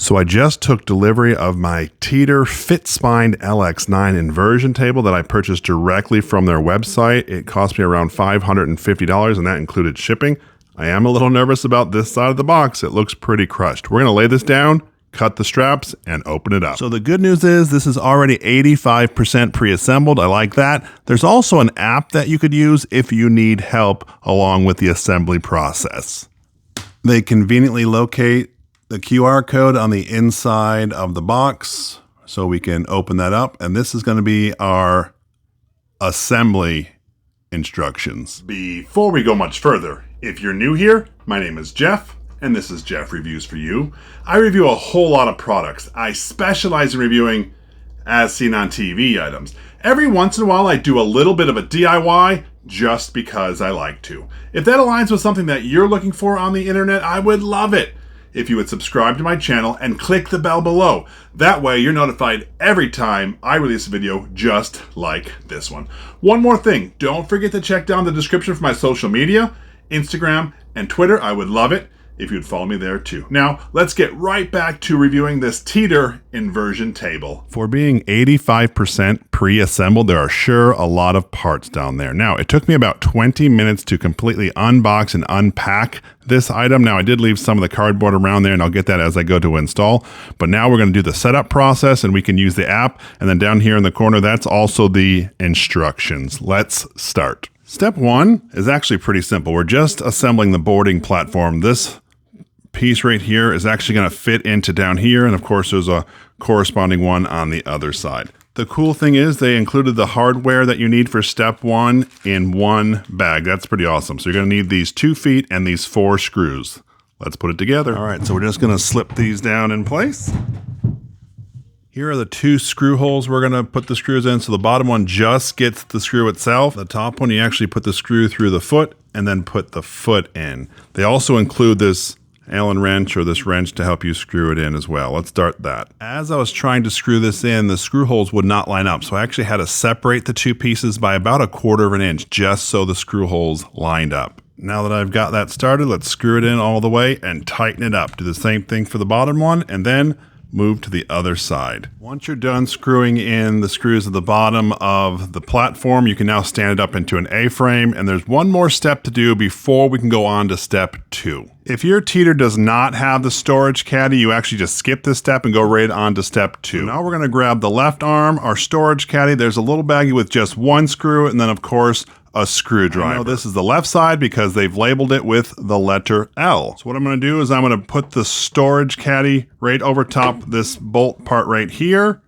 So I just took delivery of my Teeter Fitspine LX9 inversion table that I purchased directly from their website. It cost me around $550 and that included shipping. I am a little nervous about this side of the box. It looks pretty crushed. We're gonna lay this down, cut the straps, and open it up. So the good news is this is already 85% pre-assembled. I like that. There's also an app that you could use if you need help along with the assembly process. They conveniently locate the QR code on the inside of the box so we can open that up. And this is going to be our assembly instructions. Before we go much further, if you're new here, my name is Jeff, and this is Jeff Reviews for You. I review a whole lot of products. I specialize in reviewing as seen on TV items. Every once in a while, I do a little bit of a DIY just because I like to. If that aligns with something that you're looking for on the internet, I would love it if you would subscribe to my channel and click the bell below. That way you're notified every time I release a video just like this one. One more thing, don't forget to check down the description for my social media, Instagram and Twitter. I would love it if you'd follow me there too. Now, let's get right back to reviewing this Teeter Inversion Table. For being 85% pre-assembled, there are sure a lot of parts down there. Now, it took me about 20 minutes to completely unbox and unpack this item. Now, I did leave some of the cardboard around there, and I'll get that as I go to install. But now we're gonna do the setup process, and we can use the app. And then down here in the corner, that's also the instructions. Let's start. Step one is actually pretty simple. We're just assembling the boarding platform. This piece right here is actually going to fit into down here, and of course there's a corresponding one on the other side. The cool thing is they included the hardware that you need for step one in one bag. That's pretty awesome. So you're going to need these 2 feet and these 4 screws. Let's put it together. All right, so we're just going to slip these down in place. Here are the 2 screw holes we're going to put the screws in. So the bottom one just gets the screw itself. The top one, you actually put the screw through the foot and then put the foot in. They also include this Allen wrench or this wrench to help you screw it in as well. Let's start that. As I was trying to screw this in, the screw holes would not line up. So I actually had to separate the 2 pieces by about 1/4 of an inch just so the screw holes lined up. Now that I've got that started, let's screw it in all the way and tighten it up. Do the same thing for the bottom one and then move to the other side. Once you're done screwing in the screws at the bottom of the platform, you can now stand it up into an A-frame, and there's one more step to do before we can go on to step 2. If your Teeter does not have the storage caddy, you actually just skip this step and go right on to step 2. Now we're gonna grab the left arm, our storage caddy. There's a little baggie with just 1 screw, and then of course, a screwdriver. I know this is the left side because they've labeled it with the letter L. So what I'm gonna do is I'm gonna put the storage caddy right over top this bolt part right here.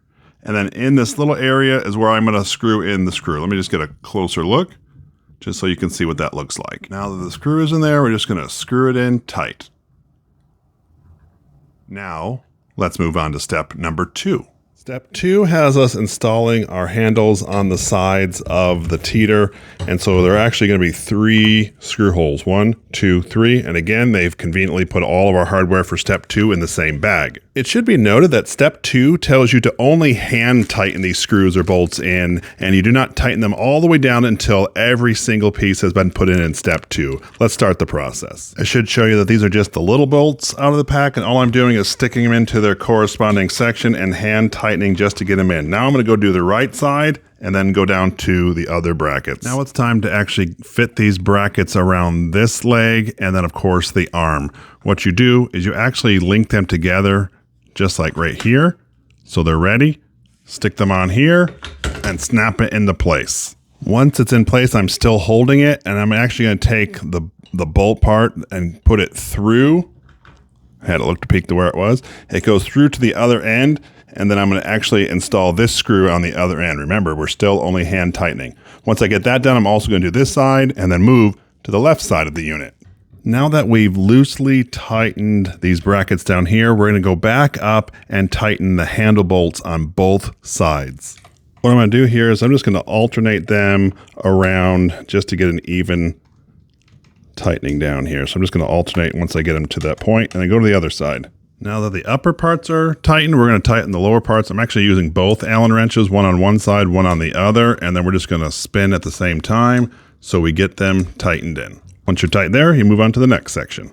And then in this little area is where I'm gonna screw in the screw. Let me just get a closer look, just so you can see what that looks like. Now that the screw is in there, we're just gonna screw it in tight. Now, let's move on to step number 2. Step 2 has us installing our handles on the sides of the Teeter, and so there are actually going to be 3 screw holes, 1, 2, 3, and again they've conveniently put all of our hardware for step 2 in the same bag. It should be noted that step 2 tells you to only hand tighten these screws or bolts in, and you do not tighten them all the way down until every single piece has been put in step 2. Let's start the process. I should show you that these are just the little bolts out of the pack, and all I'm doing is sticking them into their corresponding section and hand tightening just to get them in. Now I'm going to go do the right side and then go down to the other brackets. Now it's time to actually fit these brackets around this leg and then of course the arm. What you do is you actually link them together just like right here. So they're ready. Stick them on here and snap it into place. Once it's in place, I'm still holding it and I'm actually going to take the bolt part and put it through. I had to look to peek to where it was. It goes through to the other end, and then I'm going to actually install this screw on the other end. Remember, we're still only hand tightening. Once I get that done, I'm also going to do this side and then move to the left side of the unit. Now that we've loosely tightened these brackets down here, we're going to go back up and tighten the handle bolts on both sides. What I'm going to do here is I'm just going to alternate them around just to get an even tightening down here. So I'm just going to alternate once I get them to that point and then go to the other side. Now that the upper parts are tightened, we're going to tighten the lower parts. I'm actually using both Allen wrenches, one on one side, one on the other, and then we're just going to spin at the same time so we get them tightened in. Once you're tight there, you move on to the next section.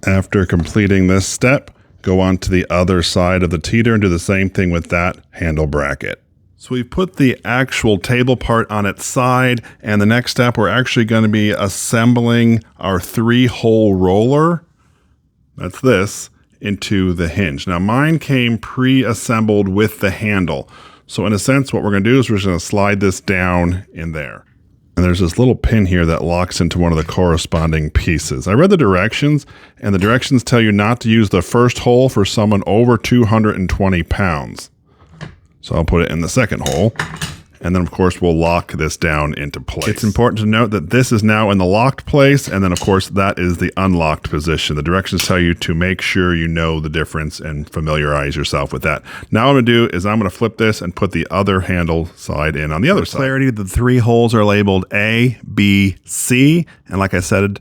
After completing this step, go on to the other side of the teeter and do the same thing with that handle bracket. So we've put the actual table part on its side, and the next step we're actually going to be assembling our 3-hole roller, that's this, into the hinge. Now mine came pre-assembled with the handle. So in a sense what we're going to do is we're just going to slide this down in there. And there's this little pin here that locks into one of the corresponding pieces. I read the directions, and the directions tell you not to use the first hole for someone over 220 pounds. So I'll put it in the second hole, and then of course we'll lock this down into place. It's important to note that this is now in the locked place, and then of course that is the unlocked position. The directions tell you to make sure you know the difference and familiarize yourself with that. Now what I'm gonna do is I'm gonna flip this and put the other handle side in on the other side. For clarity, the 3 holes are labeled A, B, C, and like I said,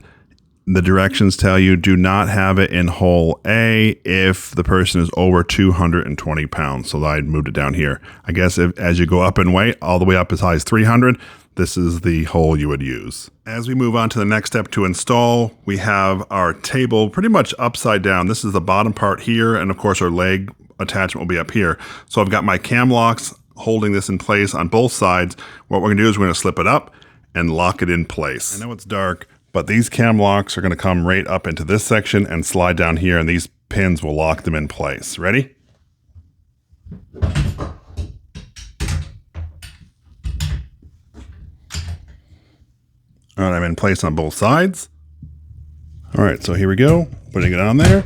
the directions tell you do not have it in hole A if the person is over 220 pounds. So I moved it down here. I guess as you go up in weight, all the way up as high as 300, this is the hole you would use. As we move on to the next step to install, we have our table pretty much upside down. This is the bottom part here, and of course our leg attachment will be up here. So I've got my cam locks holding this in place on both sides. What we're gonna do is we're gonna slip it up and lock it in place. I know it's dark, but these cam locks are going to come right up into this section and slide down here, and these pins will lock them in place. Ready? All right, I'm in place on both sides. All right, so here we go. Putting it on there,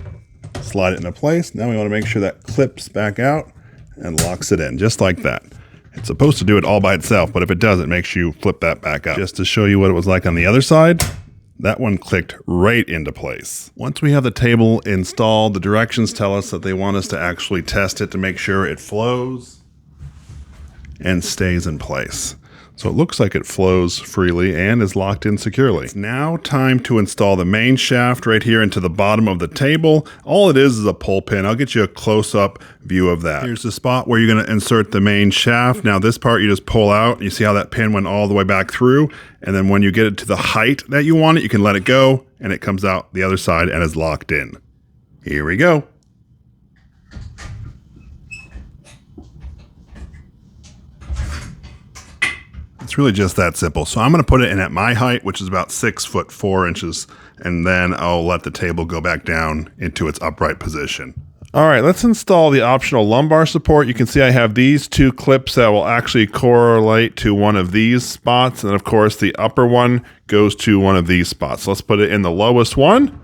slide it into place. Now we want to make sure that clips back out and locks it in, just like that. It's supposed to do it all by itself, but if it doesn't, make sure you flip that back up. Just to show you what it was like on the other side, that one clicked right into place. Once we have the table installed, the directions tell us that they want us to actually test it to make sure it flows and stays in place. So it looks like it flows freely and is locked in securely. It's now time to install the main shaft right here into the bottom of the table. All it is a pull pin. I'll get you a close-up view of that. Here's the spot where you're going to insert the main shaft. Now this part you just pull out. You see how that pin went all the way back through? And then when you get it to the height that you want it, you can let it go and it comes out the other side and is locked in. Here we go. It's really just that simple. So I'm going to put it in at my height, which is about 6 foot 4 inches, and then I'll let the table go back down into its upright position. All right, let's install the optional lumbar support. You can see I have these 2 clips that will actually correlate to one of these spots, and of course the upper one goes to one of these spots. So let's put it in the lowest one,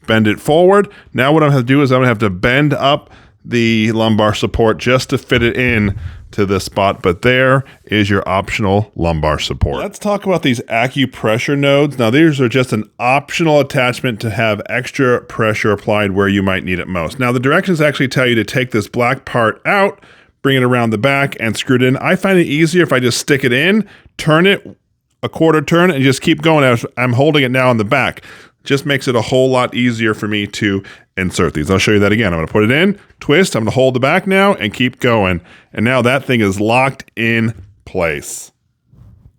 bend it forward. Now what I'm going to do is I'm going to have to bend up the lumbar support just to fit it in to the spot, but there is your optional lumbar support. Let's talk about these acupressure nodes. Now these are just an optional attachment to have extra pressure applied where you might need it most. Now the directions actually tell you to take this black part out, bring it around the back and screw it in. I find it easier if I just stick it in, turn it a quarter turn and just keep going as I'm holding it now on the back. Just makes it a whole lot easier for me to insert these. I'll show you that again. I'm going to put it in, twist, I'm going to hold the back now and keep going. And now that thing is locked in place.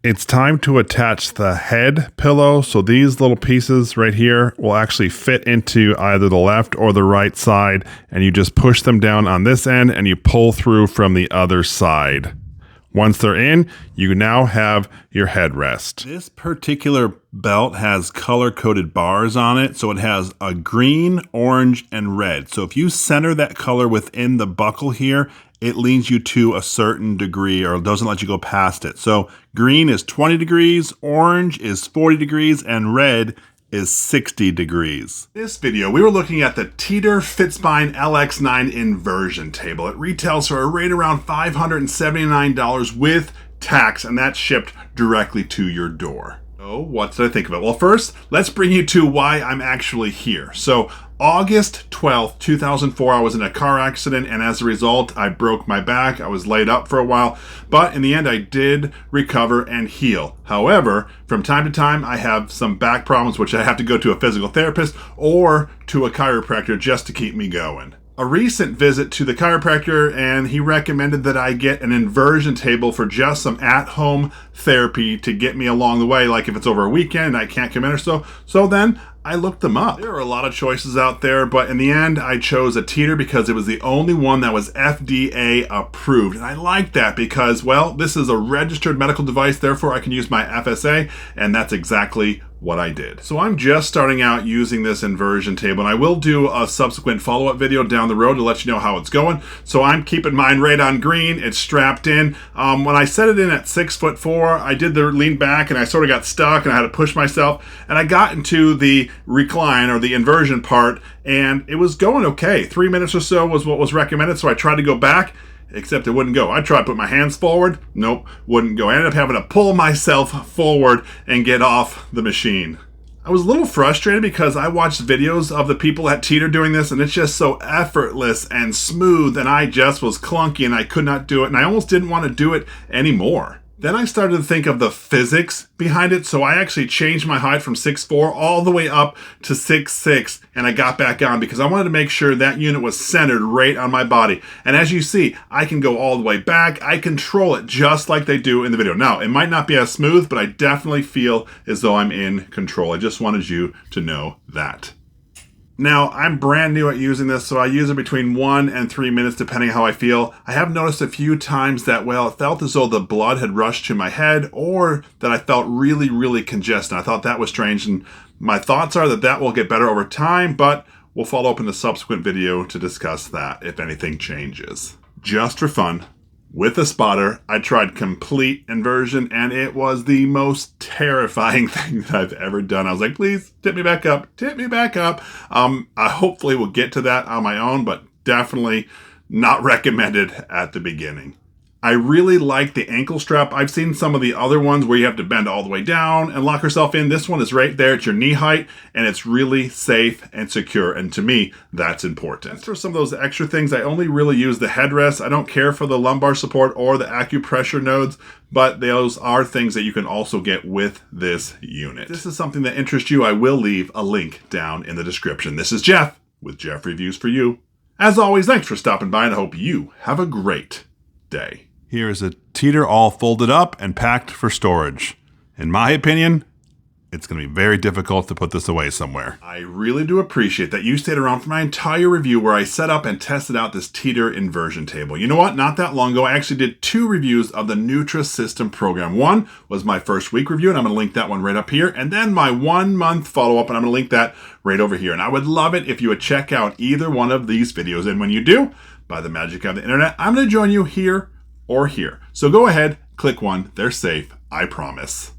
It's time to attach the head pillow. So these little pieces right here will actually fit into either the left or the right side. And you just push them down on this end and you pull through from the other side. Once they're in, you now have your headrest. This particular belt has color-coded bars on it, so it has a green, orange, and red. So if you center that color within the buckle here, it leans you to a certain degree or doesn't let you go past it. So green is 20 degrees, orange is 40 degrees, and red is 60 degrees. This video, we were looking at the Teeter Fitspine LX9 inversion table. It retails for right around $579 with tax, and that's shipped directly to your door. So what did I think of it? Well, first, let's bring you to why I'm actually here. So August 12th, 2004, I was in a car accident, and as a result, I broke my back. I was laid up for a while, but in the end, I did recover and heal. However, from time to time, I have some back problems, which I have to go to a physical therapist or to a chiropractor just to keep me going. a recent visit to the chiropractor, and he recommended that I get an inversion table for just some at-home therapy to get me along the way, like if it's over a weekend and I can't come in or so. So then I looked them up. There are a lot of choices out there, but in the end, I chose a Teeter because it was the only one that was FDA approved. And I like that because, well, this is a registered medical device, therefore I can use my FSA, and that's exactly what I did. So I'm just starting out using this inversion table, and I will do a subsequent follow-up video down the road to let you know how it's going. So I'm keeping mine right on green. It's strapped in. When I set it in at 6'4", I did the lean back and I sort of got stuck and I had to push myself, and I got into the recline or the inversion part, and it was going okay. 3 minutes or so was what was recommended, so I tried to go back, except it wouldn't go. I tried to put my hands forward. Nope, wouldn't go. I ended up having to pull myself forward and get off the machine. I was a little frustrated because I watched videos of the people at Teeter doing this, and it's just so effortless and smooth, and I just was clunky and I could not do it, and I almost didn't want to do it anymore. Then I started to think of the physics behind it, so I actually changed my height from 6'4" all the way up to 6'6", and I got back on because I wanted to make sure that unit was centered right on my body. And as you see, I can go all the way back. I control it just like they do in the video. Now, it might not be as smooth, but I definitely feel as though I'm in control. I just wanted you to know that. Now, I'm brand new at using this, so I use it between 1 and 3 minutes, depending how I feel. I have noticed a few times that, well, it felt as though the blood had rushed to my head, or that I felt really, really congested. I thought that was strange, and my thoughts are that that will get better over time, but we'll follow up in a subsequent video to discuss that if anything changes. Just for fun, with a spotter, I tried complete inversion, and it was the most terrifying thing that I've ever done. I was like, please, tip me back up, tip me back up. I hopefully will get to that on my own, but definitely not recommended at the beginning. I really like the ankle strap. I've seen some of the other ones where you have to bend all the way down and lock yourself in. This one is right there at your knee height, and it's really safe and secure. And to me, that's important. As for some of those extra things, I only really use the headrest. I don't care for the lumbar support or the acupressure nodes, but those are things that you can also get with this unit. If this is something that interests you, I will leave a link down in the description. This is Jeff with Jeff Reviews for You. As always, thanks for stopping by, and I hope you have a great day. Here is a Teeter all folded up and packed for storage. In my opinion, it's going to be very difficult to put this away somewhere. I really do appreciate that you stayed around for my entire review where I set up and tested out this Teeter Inversion Table. You know what? Not that long ago, I actually did 2 reviews of the Nutrisystem program. One was my first week review, and I'm going to link that one right up here. And then my 1-month follow-up, and I'm going to link that right over here. And I would love it if you would check out either one of these videos. And when you do, by the magic of the internet, I'm going to join you here or here. So go ahead, click one. They're safe, I promise.